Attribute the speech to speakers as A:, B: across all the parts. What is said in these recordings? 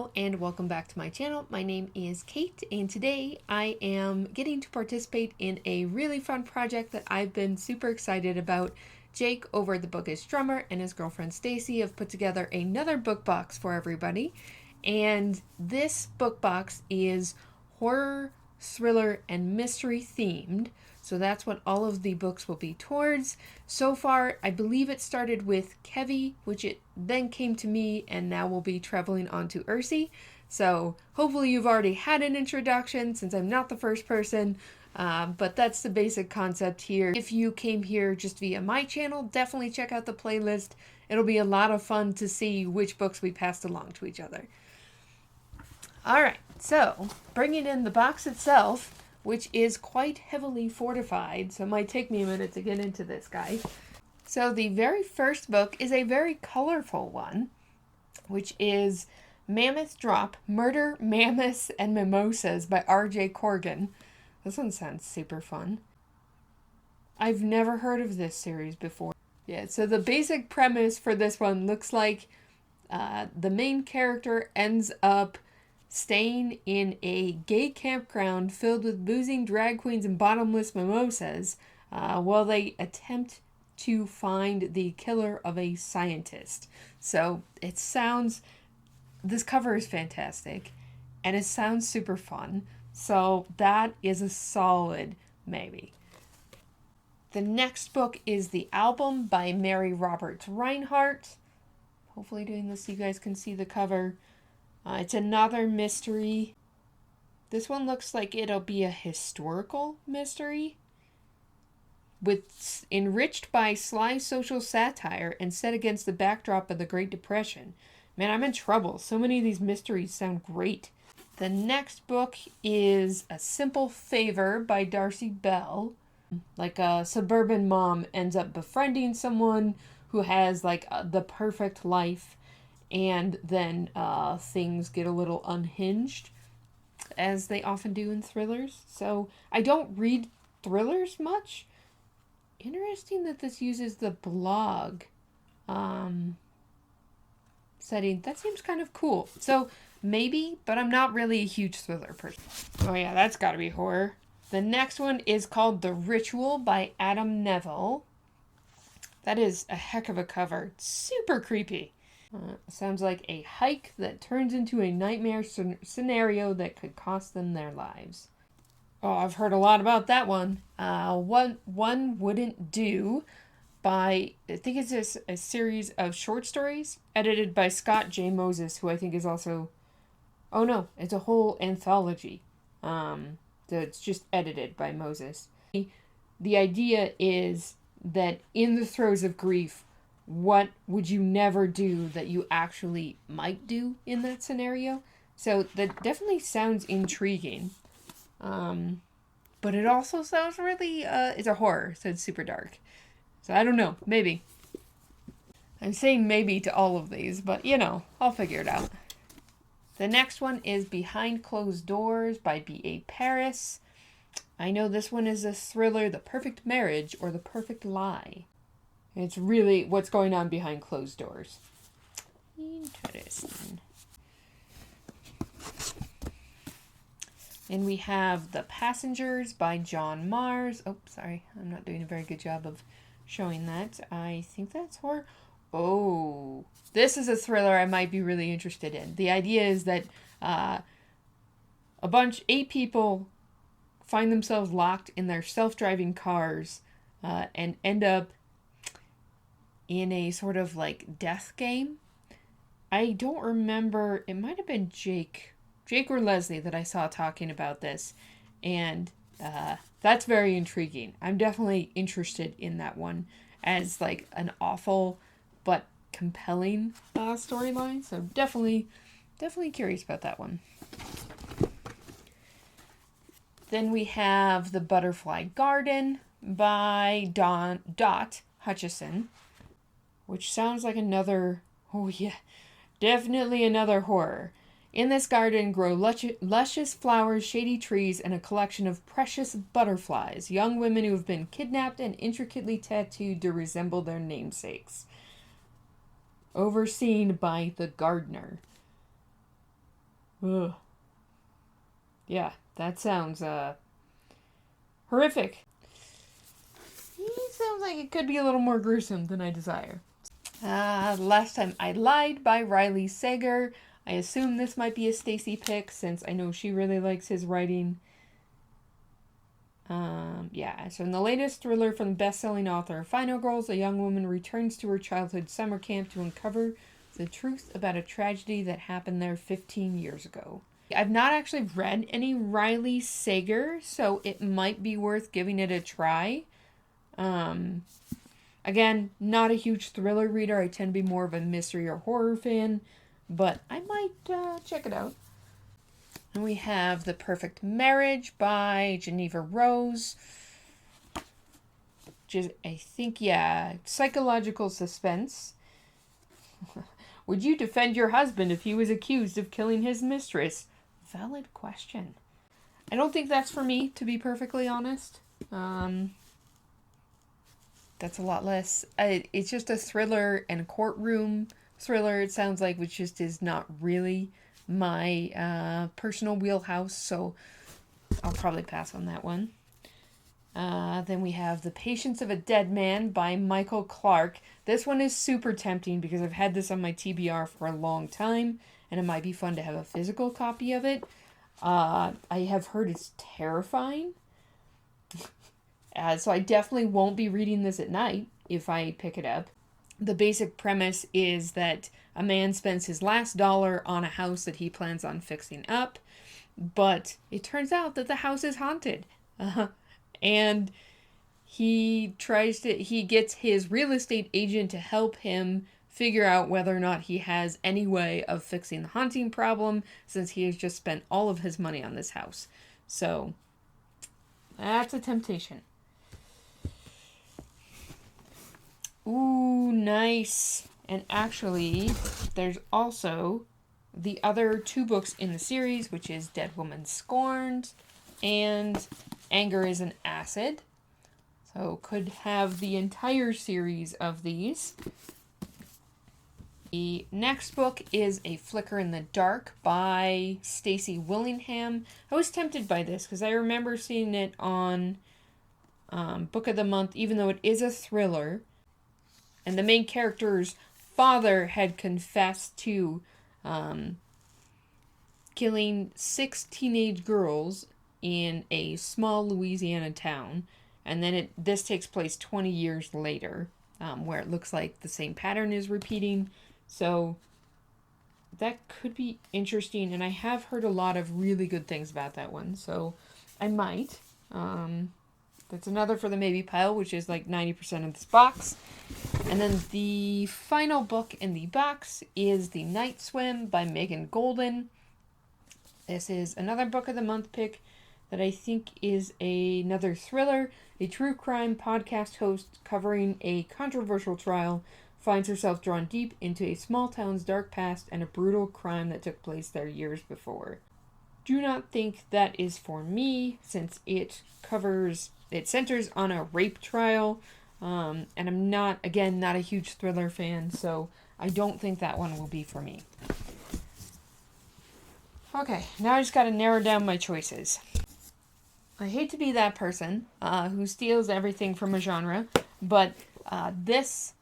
A: Hello and welcome back to my channel. My name is Kate and today I am getting to participate in a really fun project that I've been super excited about. Jake over at The Bookish Drummer and his girlfriend Stacy have put together another book box for everybody, and this book box is horror, thriller, and mystery themed. So that's what all of the books will be towards. So far, I believe it started with Kevy, which it then came to me, and now we'll be traveling on to Ursi. So hopefully you've already had an introduction since I'm not the first person, but that's the basic concept here. If you came here just via my channel, definitely check out the playlist. It'll be a lot of fun to see which books we passed along to each other. Alright, so bringing in the box itself, which is quite heavily fortified, so it might take me a minute to get into this guy. So the very first book is a very colorful one, which is Mammoth Drop, Murder, Mammoths, and Mimosas by R.J. Corgan. This one sounds super fun. I've never heard of this series before. Yeah, so the basic premise for this one looks like the main character ends up staying in a gay campground filled with boozing drag queens and bottomless mimosas while they attempt to find the killer of a scientist. So it sounds, this cover is fantastic and it sounds super fun. So that is a solid maybe. The next book is The Album by Mary Roberts Reinhardt. Hopefully doing this so you guys can see the cover. It's another mystery. This one looks like it'll be a historical mystery enriched by sly social satire and set against the backdrop of the Great Depression. Man, I'm in trouble. So many of these mysteries sound great. The next book is A Simple Favor by Darcy Bell. Like a suburban mom ends up befriending someone who has like the perfect life, and then things get a little unhinged, as they often do in thrillers. So I don't read thrillers much. Interesting that this uses the blog setting. That seems kind of cool. So maybe, but I'm not really a huge thriller person. Oh yeah, that's gotta be horror. The next one is called The Ritual by Adam Neville. That is a heck of a cover. It's super creepy. Sounds like a hike that turns into a nightmare scenario that could cost them their lives. Oh, I've heard a lot about that one. One Wouldn't Do by, I think it's a series of short stories edited by Scott J. Moses, who I think is also, oh no, it's a whole anthology. So it's just edited by Moses. The idea is that in the throes of grief, what would you never do that you actually might do in that scenario? So that definitely sounds intriguing. But it also sounds really, it's a horror, so it's super dark. So I don't know, maybe. I'm saying maybe to all of these, but you know, I'll figure it out. The next one is Behind Closed Doors by B.A. Paris. I know this one is a thriller, The Perfect Marriage or The Perfect Lie. It's really what's going on behind closed doors. Interesting. And we have The Passengers by John Mars. Oh, sorry. I'm not doing a very good job of showing that. I think that's horror. Oh, this is a thriller I might be really interested in. The idea is that 8 people find themselves locked in their self-driving cars and end up in a sort of like death game. I don't remember, it might have been Jake or Leslie that I saw talking about this, and that's very intriguing. I'm definitely interested in that one as like an awful but compelling storyline, so definitely curious about that one. Then we have The Butterfly Garden by Dot Hutchison, which sounds like another, oh yeah, definitely another horror. In this garden grow luscious flowers, shady trees, and a collection of precious butterflies, young women who have been kidnapped and intricately tattooed to resemble their namesakes. Overseen by the gardener. Ugh. Yeah, that sounds horrific. It sounds like it could be a little more gruesome than I desire. Last Time I Lied by Riley Sager. I assume this might be a Stacy pick since I know she really likes his writing. Yeah, so in the latest thriller from the best-selling author Final Girls, a young woman returns to her childhood summer camp to uncover the truth about a tragedy that happened there 15 years ago. I've not actually read any Riley Sager, so it might be worth giving it a try. Again, not a huge thriller reader. I tend to be more of a mystery or horror fan, but I might check it out. And we have The Perfect Marriage by Geneva Rose, which is, I think, psychological suspense. Would you defend your husband if he was accused of killing his mistress? Valid question. I don't think that's for me, to be perfectly honest. That's a lot less. It's just a thriller and courtroom thriller, it sounds like, which just is not really my personal wheelhouse, so I'll probably pass on that one. Then we have The Patience of a Dead Man by Michael Clark. This one is super tempting because I've had this on my TBR for a long time, and it might be fun to have a physical copy of it. I have heard it's terrifying. So I definitely won't be reading this at night if I pick it up. The basic premise is that a man spends his last dollar on a house that he plans on fixing up, but it turns out that the house is haunted. And he gets his real estate agent to help him figure out whether or not he has any way of fixing the haunting problem, since he has just spent all of his money on this house. So that's a temptation. Ooh, nice. And actually, there's also the other two books in the series, which is Dead Woman Scorned and Anger is an Acid. So could have the entire series of these. The next book is A Flicker in the Dark by Stacey Willingham. I was tempted by this because I remember seeing it on Book of the Month, even though it is a thriller. And the main character's father had confessed to killing 6 teenage girls in a small Louisiana town. And then this takes place 20 years later, where it looks like the same pattern is repeating. So that could be interesting. And I have heard a lot of really good things about that one. So I might. That's another for the maybe pile, which is like 90% of this box. And then the final book in the box is The Night Swim by Megan Golden. This is another Book of the Month pick that I think is another thriller. A true crime podcast host covering a controversial trial finds herself drawn deep into a small town's dark past and a brutal crime that took place there years before. Do not think that is for me, since it centers on a rape trial, and I'm not a huge thriller fan, so I don't think that one will be for me. Okay, now I just gotta narrow down my choices. I hate to be that person who steals everything from a genre, but this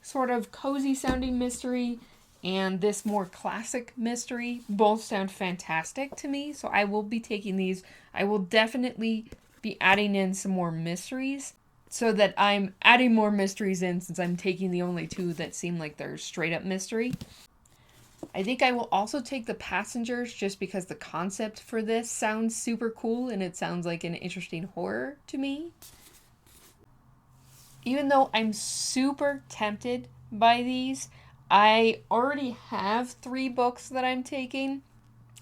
A: sort of cozy sounding mystery and this more classic mystery both sound fantastic to me, so I will be taking these. I will definitely be adding in some more mysteries so that I'm adding more mysteries in, since I'm taking the only two that seem like they're straight up mystery. I think I will also take The Passengers just because the concept for this sounds super cool and it sounds like an interesting horror to me. Even though I'm super tempted by these, I already have 3 books that I'm taking.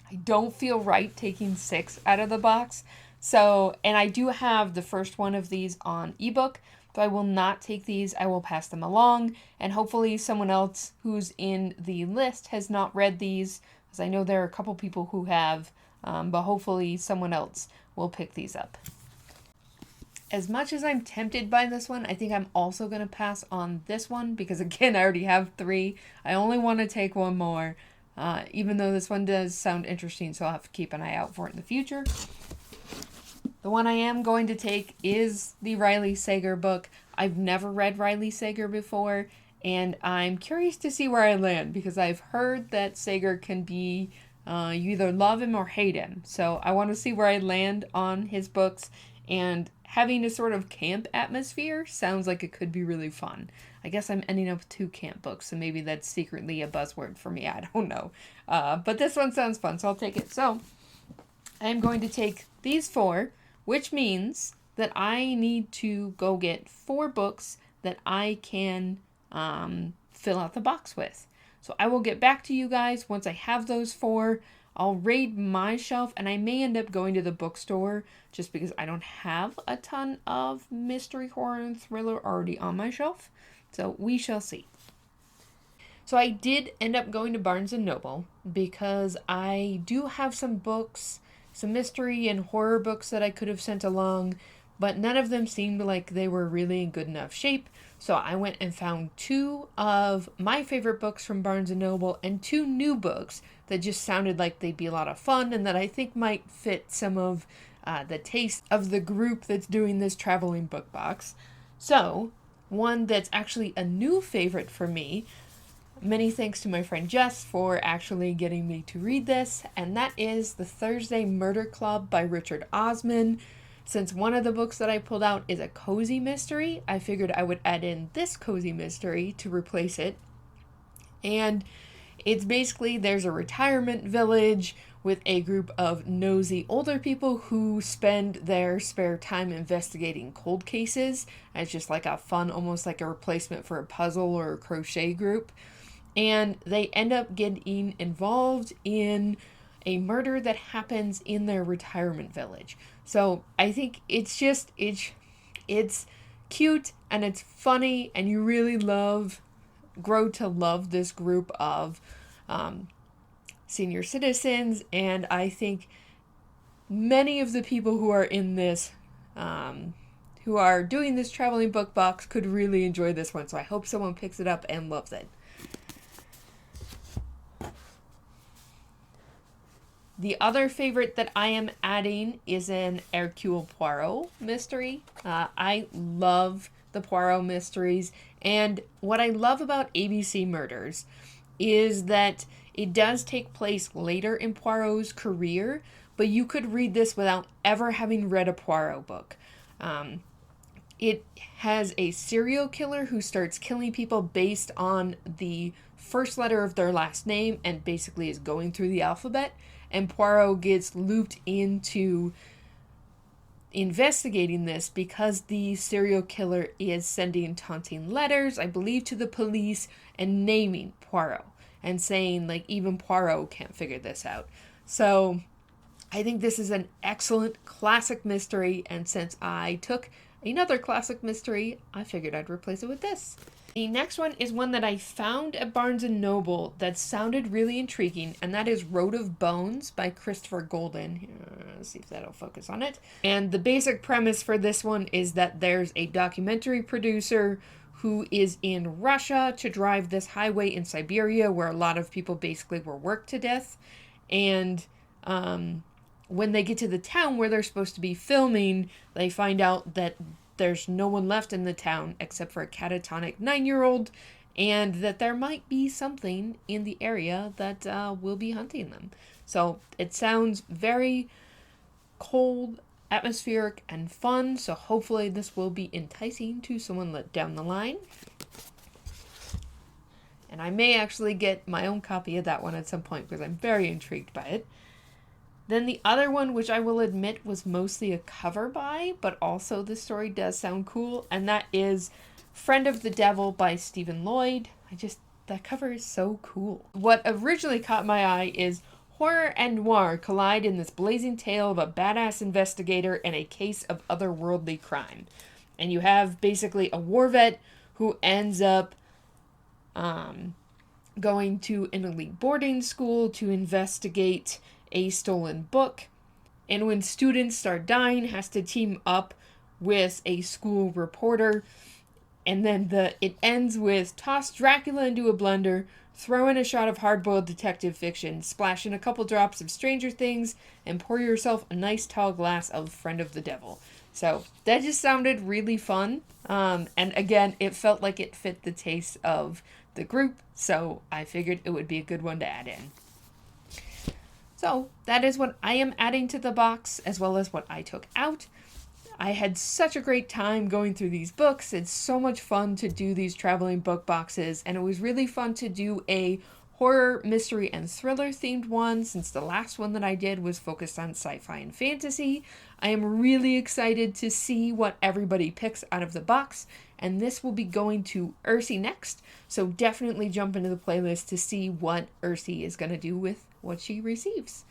A: I don't feel right taking 6 out of the box. So, and I do have the first one of these on ebook, so I will not take these. I will pass them along, and hopefully someone else who's in the list has not read these, because I know there are a couple people who have, but hopefully someone else will pick these up. As much as I'm tempted by this one, I think I'm also going to pass on this one, because again, I already have 3. I only want to take one more, even though this one does sound interesting, so I'll have to keep an eye out for it in the future. The one I am going to take is the Riley Sager book. I've never read Riley Sager before, and I'm curious to see where I land because I've heard that Sager can be, you either love him or hate him. So I want to see where I land on his books, and having a sort of camp atmosphere sounds like it could be really fun. I guess I'm ending up with 2 camp books, so maybe that's secretly a buzzword for me. I don't know. But this one sounds fun, so I'll take it. So I'm going to take these 4, which means that I need to go get 4 books that I can fill out the box with. So I will get back to you guys once I have those 4. I'll raid my shelf, and I may end up going to the bookstore just because I don't have a ton of mystery, horror, and thriller already on my shelf. So we shall see. So I did end up going to Barnes & Noble because I do have some books, some mystery and horror books that I could have sent along, but none of them seemed like they were really in good enough shape. So I went and found 2 of my favorite books from Barnes & Noble and 2 new books that just sounded like they'd be a lot of fun and that I think might fit some of the taste of the group that's doing this traveling book box. So one that's actually a new favorite for me, many thanks to my friend Jess for actually getting me to read this, and that is The Thursday Murder Club by Richard Osman. Since one of the books that I pulled out is a cozy mystery, I figured I would add in this cozy mystery to replace it. And it's basically, there's a retirement village with a group of nosy older people who spend their spare time investigating cold cases as just like a fun, almost like a replacement for a puzzle or a crochet group. And they end up getting involved in a murder that happens in their retirement village. So I think it's cute and it's funny, and you really grow to love this group of senior citizens. And I think many of the people who are in this, who are doing this traveling book box, could really enjoy this one. So I hope someone picks it up and loves it. The other favorite that I am adding is an Hercule Poirot mystery. I love the Poirot mysteries, and what I love about ABC Murders is that it does take place later in Poirot's career, but you could read this without ever having read a Poirot book. It has a serial killer who starts killing people based on the first letter of their last name and basically is going through the alphabet. And Poirot gets looped into investigating this because the serial killer is sending taunting letters, I believe, to the police and naming Poirot and saying, like, even Poirot can't figure this out. So I think this is an excellent classic mystery, and since I took another classic mystery, I figured I'd replace it with this. The next one is one that I found at Barnes & Noble that sounded really intriguing, and that is Road of Bones by Christopher Golden. Let's see if that'll focus on it. And the basic premise for this one is that there's a documentary producer who is in Russia to drive this highway in Siberia where a lot of people basically were worked to death. And when they get to the town where they're supposed to be filming, they find out that there's no one left in the town except for a catatonic 9-year-old, and that there might be something in the area that will be hunting them. So it sounds very cold, atmospheric, and fun, so hopefully this will be enticing to someone let down the line. And I may actually get my own copy of that one at some point because I'm very intrigued by it. Then the other one, which I will admit was mostly a cover buy, but also the story does sound cool, and that is Friend of the Devil by Stephen Lloyd. That cover is so cool. What originally caught my eye is horror and noir collide in this blazing tale of a badass investigator and a case of otherworldly crime. And you have basically a war vet who ends up going to an elite boarding school to investigate a stolen book, and when students start dying, has to team up with a school reporter, and then it ends with toss Dracula into a blender, throw in a shot of hard-boiled detective fiction, splash in a couple drops of Stranger Things, and pour yourself a nice tall glass of Friend of the Devil. So that just sounded really fun. And again, it felt like it fit the taste of the group, so I figured it would be a good one to add in. So that is what I am adding to the box, as well as what I took out. I had such a great time going through these books. It's so much fun to do these traveling book boxes, and it was really fun to do a horror, mystery, and thriller themed one since the last one that I did was focused on sci-fi and fantasy. I am really excited to see what everybody picks out of the box, and this will be going to Ursi next, so definitely jump into the playlist to see what Ursi is going to do with what she receives.